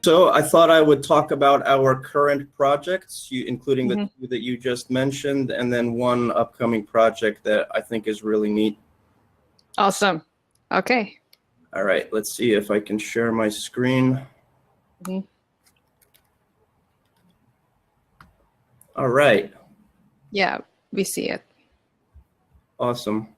So I thought I would talk about our current projects, including the two that you just mentioned, and then one upcoming project that I think is really neat. Awesome. Okay. All right, let's see if I can share my screen. All right. Yeah, we see it. Awesome.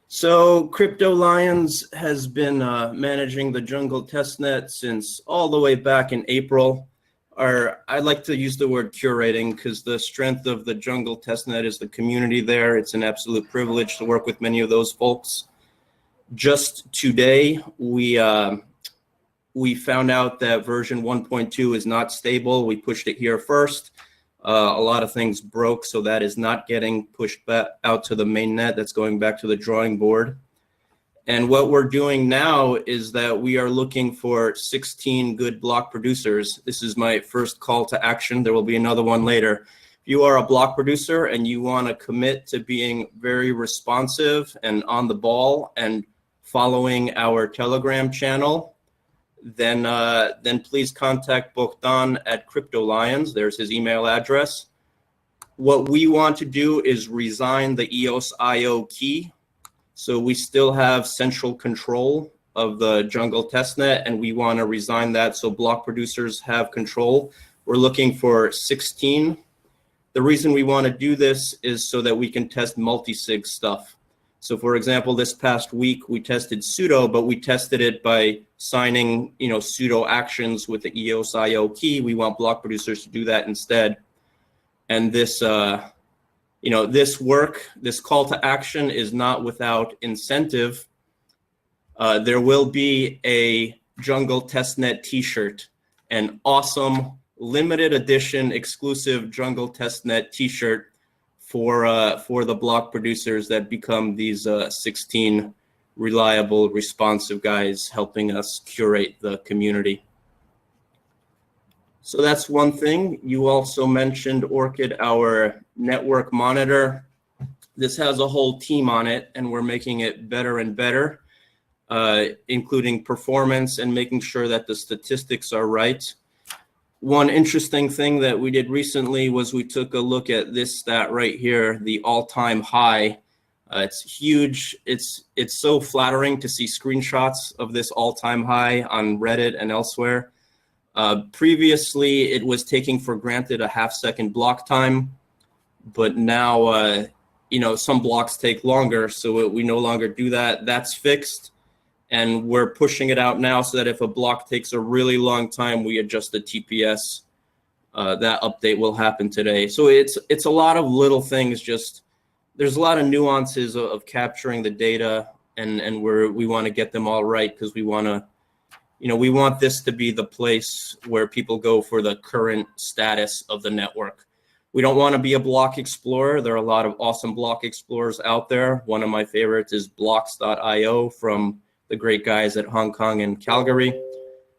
So Cryptolions has been managing the jungle testnet since all the way back in April. I like to use the word curating because the strength of the jungle testnet is the community there. It's an absolute privilege to work with many of those folks. Just today, we found out that version 1.2 is not stable. We pushed it here first. A lot of things broke, so that is not getting pushed back out to the mainnet. That's going back to the drawing board. And what we're doing now is that we are looking for 16 good block producers. This is my first call to action. There will be another one later. If you are a block producer and you want to commit to being very responsive and on the ball and following our Telegram channel, then please contact Bogdan at Cryptolions. There's his email address. What we want to do is resign the EOS IO key. So we still have central control of the jungle testnet, and we want to resign that so block producers have control. We're looking for 16. The reason we want to do this is so that we can test multi-sig stuff. So for example, this past week we tested pseudo, but we tested it by signing, pseudo actions with the EOS IO key. We want block producers to do that instead. And this, this work, this call to action is not without incentive. There will be a jungle testnet t-shirt, an awesome limited edition exclusive jungle testnet t-shirt for the block producers that become these 16 reliable, responsive guys helping us curate the community. So that's one thing. You also mentioned Orchid, our network monitor. This has a whole team on it, and we're making it better and better, including performance and making sure that the statistics are right. One interesting thing that we did recently was we took a look at this stat right here, the all-time high. It's huge. It's so flattering to see screenshots of this all-time high on Reddit and elsewhere. Previously, it was taking for granted a half-second block time, but now, some blocks take longer, so we no longer do that. That's fixed. And we're pushing it out now so that if a block takes a really long time, we adjust the TPS. That update will happen today. So it's a lot of little things. Just there's a lot of nuances of capturing the data, and we want to get them all right because we want to, we want this to be the place where people go for the current status of the network. We don't want to be a block explorer. There are a lot of awesome block explorers out there. One of my favorites is blocks.io from the great guys at Hong Kong and Calgary.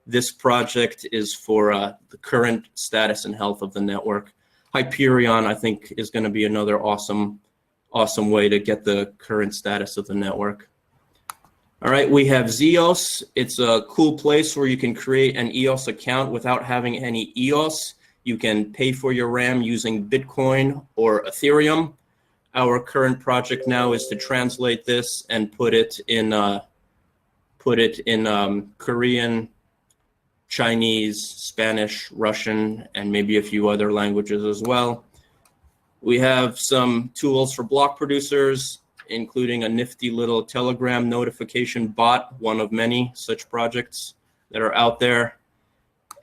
This project is for the current status and health of the network. Hyperion, I think, is going to be another awesome way to get the current status of the network. All right, we have Zeos. It's a cool place where you can create an EOS account without having any EOS. You can pay for your RAM using Bitcoin or Ethereum. Our current project now is to translate this and put it in Korean, Chinese, Spanish, Russian, and maybe a few other languages as well. We have some tools for block producers, including a nifty little Telegram notification bot, one of many such projects that are out there.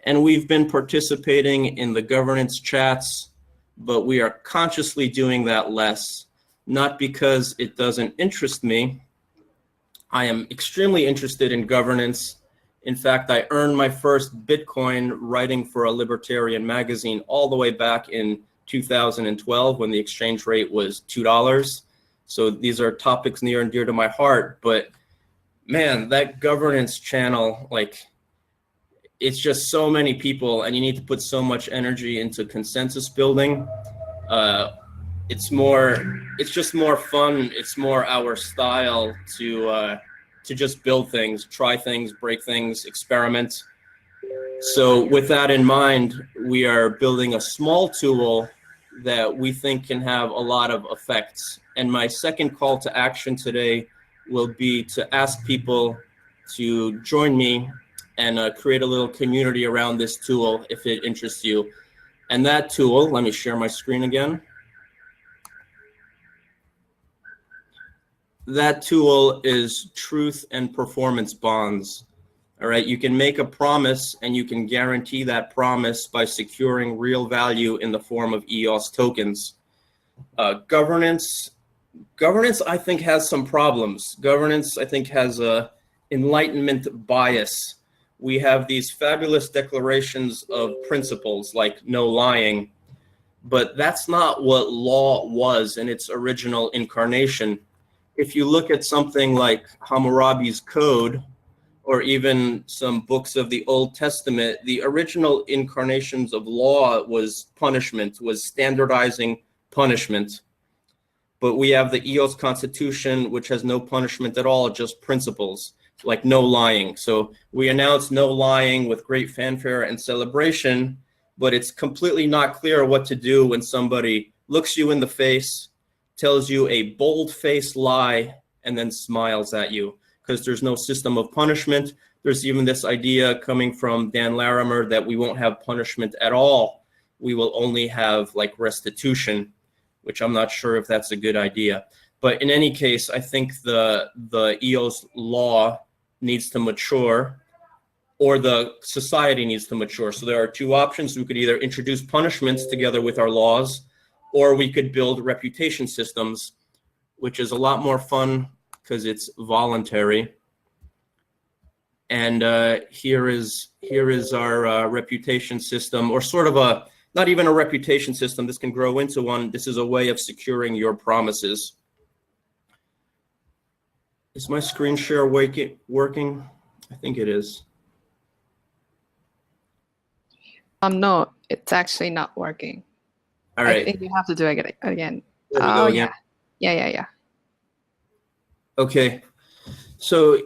And we've been participating in the governance chats, but we are consciously doing that less, not because it doesn't interest me. I am extremely interested in governance. In fact, I earned my first Bitcoin writing for a libertarian magazine all the way back in 2012 when the exchange rate was $2. So these are topics near and dear to my heart. But man, that governance channel, it's just so many people, and you need to put so much energy into consensus building. It's just more fun. It's more our style to just build things, try things, break things, experiment. So with that in mind, we are building a small tool that we think can have a lot of effects. And my second call to action today will be to ask people to join me and create a little community around this tool if it interests you. And that tool, let me share my screen again. That tool is truth and performance bonds. All right, you can make a promise and you can guarantee that promise by securing real value in the form of EOS tokens. Governance, I think, has some problems. Governance, I think, has a enlightenment bias. We have these fabulous declarations of principles like no lying, but that's not what law was in its original incarnation. If you look at something like Hammurabi's Code, or even some books of the Old Testament, the original incarnations of law was punishment, was standardizing punishment. But we have the EOS Constitution, which has no punishment at all, just principles, like no lying. So we announced no lying with great fanfare and celebration, but it's completely not clear what to do when somebody looks you in the face, tells you a bold-faced lie, and then smiles at you, because there's no system of punishment. There's even this idea coming from Dan Larimer that we won't have punishment at all. We will only have like restitution, which I'm not sure if that's a good idea. But in any case, I think the EOS law needs to mature, or the society needs to mature. So there are two options. We could either introduce punishments together with our laws, or we could build reputation systems, which is a lot more fun because it's voluntary. And here is our reputation system, or sort of a, not even a reputation system. This can grow into one. This is a way of securing your promises. Is my screen share working? I think it is. No, it's actually not working. All right. I think you have to do it again. There we go again. Yeah. Okay. So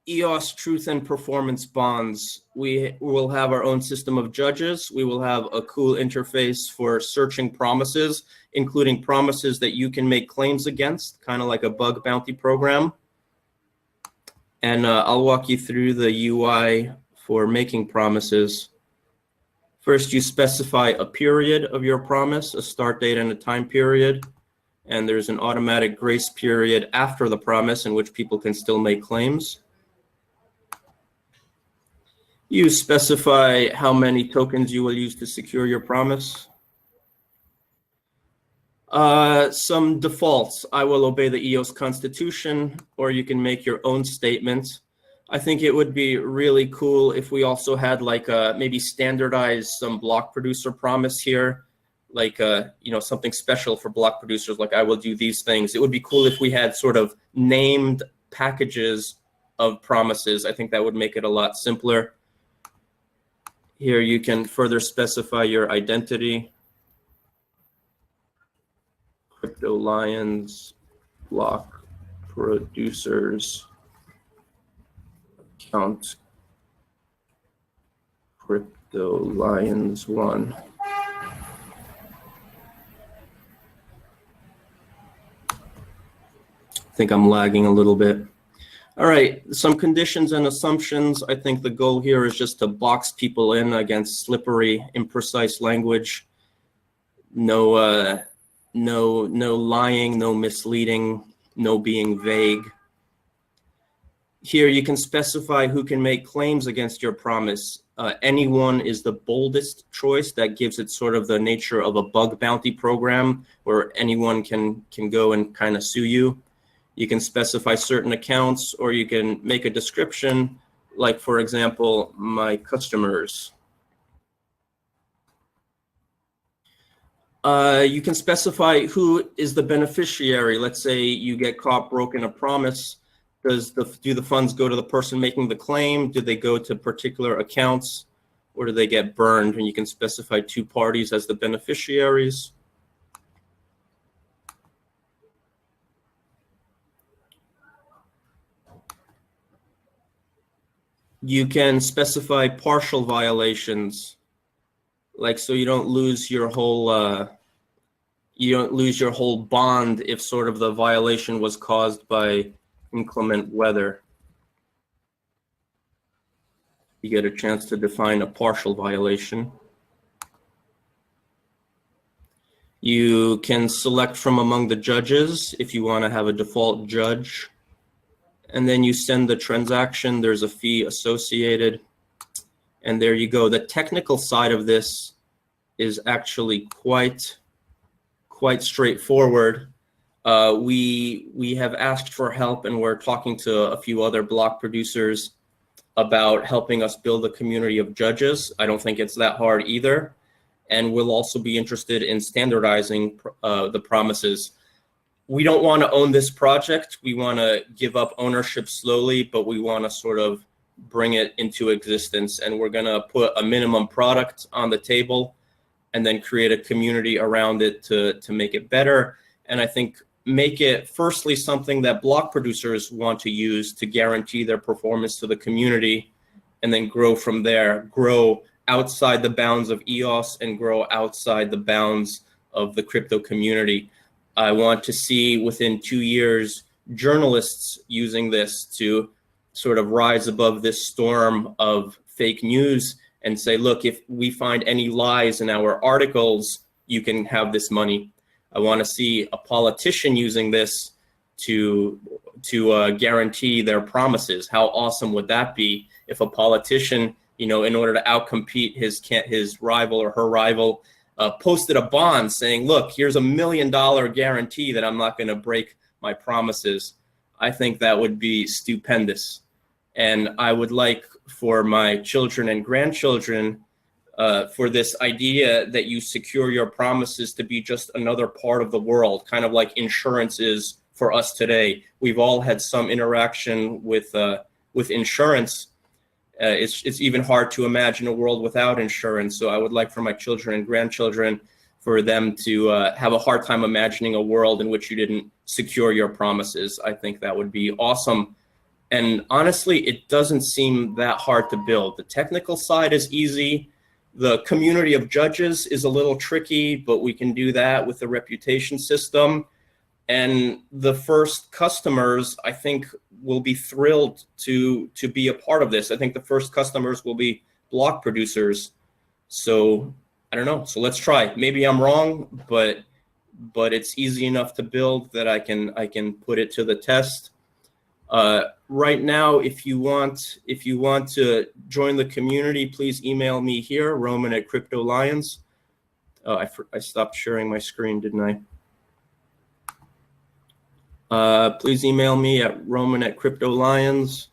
EOS truth and performance bonds. We will have our own system of judges. We will have a cool interface for searching promises, including promises that you can make claims against, kind of like a bug bounty program. And I'll walk you through the UI for making promises. First, you specify a period of your promise, a start date and a time period. And there's an automatic grace period after the promise in which people can still make claims. You specify how many tokens you will use to secure your promise. Some defaults. I will obey the EOS Constitution, or you can make your own statement. I think it would be really cool if we also had like maybe standardize some block producer promise here, like something special for block producers, like I will do these things. It would be cool if we had sort of named packages of promises. I think that would make it a lot simpler. Here you can further specify your identity. Cryptolions, block producers, account Cryptolions1. I think I'm lagging a little bit. All right, some conditions and assumptions. I think the goal here is just to box people in against slippery, imprecise language. No lying, no misleading, no being vague. Here you can specify who can make claims against your promise. Anyone is the boldest choice. That gives it sort of the nature of a bug bounty program where anyone can go and kind of sue you. You can specify certain accounts, or you can make a description, like, for example, my customers. You can specify who is the beneficiary. Let's say you get caught broken a promise. Do the funds go to the person making the claim? Do they go to particular accounts, or do they get burned? And you can specify two parties as the beneficiaries. You can specify partial violations, like so you don't lose your whole bond if sort of the violation was caused by inclement weather. You get a chance to define a partial violation. You can select from among the judges if you want to have a default judge. And then you send the transaction. There's a fee associated. And there you go. The technical side of this is actually quite straightforward. We have asked for help, and we're talking to a few other block producers about helping us build a community of judges. I don't think it's that hard either. And we'll also be interested in standardizing the promises. We don't want to own this project. We want to give up ownership slowly, but we want to sort of bring it into existence. And we're going to put a minimum product on the table and then create a community around it to make it better. And I think make it firstly something that block producers want to use to guarantee their performance to the community, and then grow from there, grow outside the bounds of EOS and grow outside the bounds of the crypto community. I want to see within 2 years journalists using this to sort of rise above this storm of fake news and say, look, if we find any lies in our articles, you can have this money. I want to see a politician using this to guarantee their promises. How awesome would that be if a politician, in order to outcompete his rival or her rival, posted a bond saying, look, here's $1 million guarantee that I'm not going to break my promises. I think that would be stupendous. And I would like for my children and grandchildren for this idea that you secure your promises to be just another part of the world, kind of like insurance is for us today. We've all had some interaction with insurance. It's even hard to imagine a world without insurance. So I would like for my children and grandchildren for them to have a hard time imagining a world in which you didn't secure your promises. I think that would be awesome. And honestly, it doesn't seem that hard to build. The technical side is easy. The community of judges is a little tricky, but we can do that with the reputation system. And the first customers, I think, will be thrilled to be a part of this. I think the first customers will be block producers. So I don't know. So let's try. Maybe I'm wrong, but it's easy enough to build that I can put it to the test. Right now, if you want to join the community, please email me here, Roman@Cryptolions. I stopped sharing my screen, didn't I? Please email me at Roman@Cryptolions.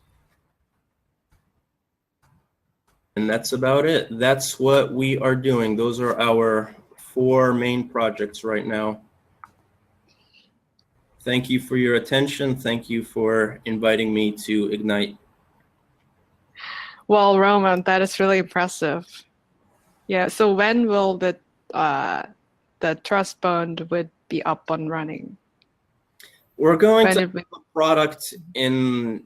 And that's about it. That's what we are doing. Those are our 4 main projects right now. Thank you for your attention. Thank you for inviting me to Ignite. Well, Roman, that is really impressive. Yeah. So when will the trust fund would be up and running? We're going to have a product in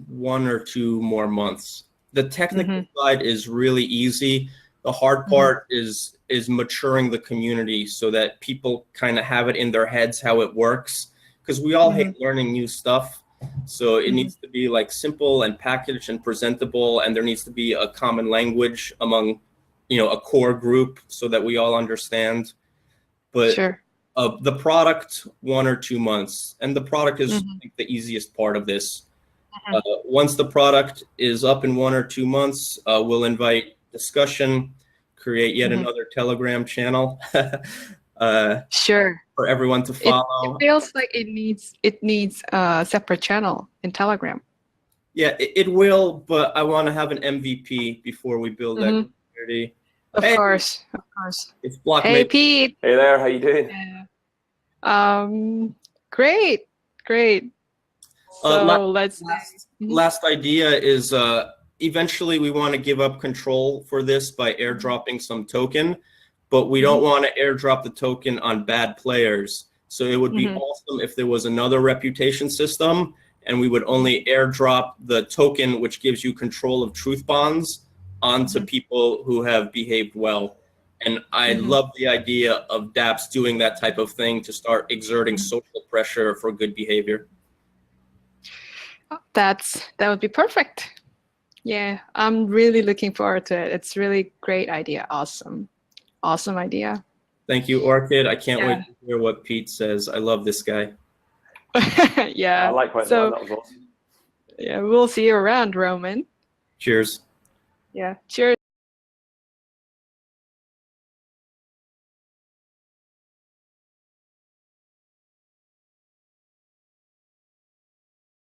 1 or 2 more months. The technical side is really easy. The hard part is maturing the community so that people kind of have it in their heads how it works. Because we all hate learning new stuff. So it needs to be like simple and packaged and presentable, and there needs to be a common language among, a core group so that we all understand. But Sure. The product, 1 or 2 months. And the product is I think, the easiest part of this. Once the product is up in 1 or 2 months, we'll invite discussion, create yet another Telegram channel. Sure. For everyone to follow. It feels like it needs a separate channel in Telegram. Yeah, it will, but I want to have an MVP before we build that community. Of course. It's block. Hey, Pete. Hey there, how you doing? Great. So last idea is eventually we want to give up control for this by airdropping some token. But we don't want to airdrop the token on bad players. So it would be awesome if there was another reputation system and we would only airdrop the token which gives you control of truth bonds onto people who have behaved well. And I love the idea of dApps doing that type of thing to start exerting social pressure for good behavior. That would be perfect. Yeah, I'm really looking forward to it. It's really great idea. Awesome idea. Thank you, Orchid. I can't wait to hear what Pete says. I love this guy. Yeah. I like quite so, that was awesome. Yeah, we'll see you around, Roman. Cheers. Yeah. Cheers.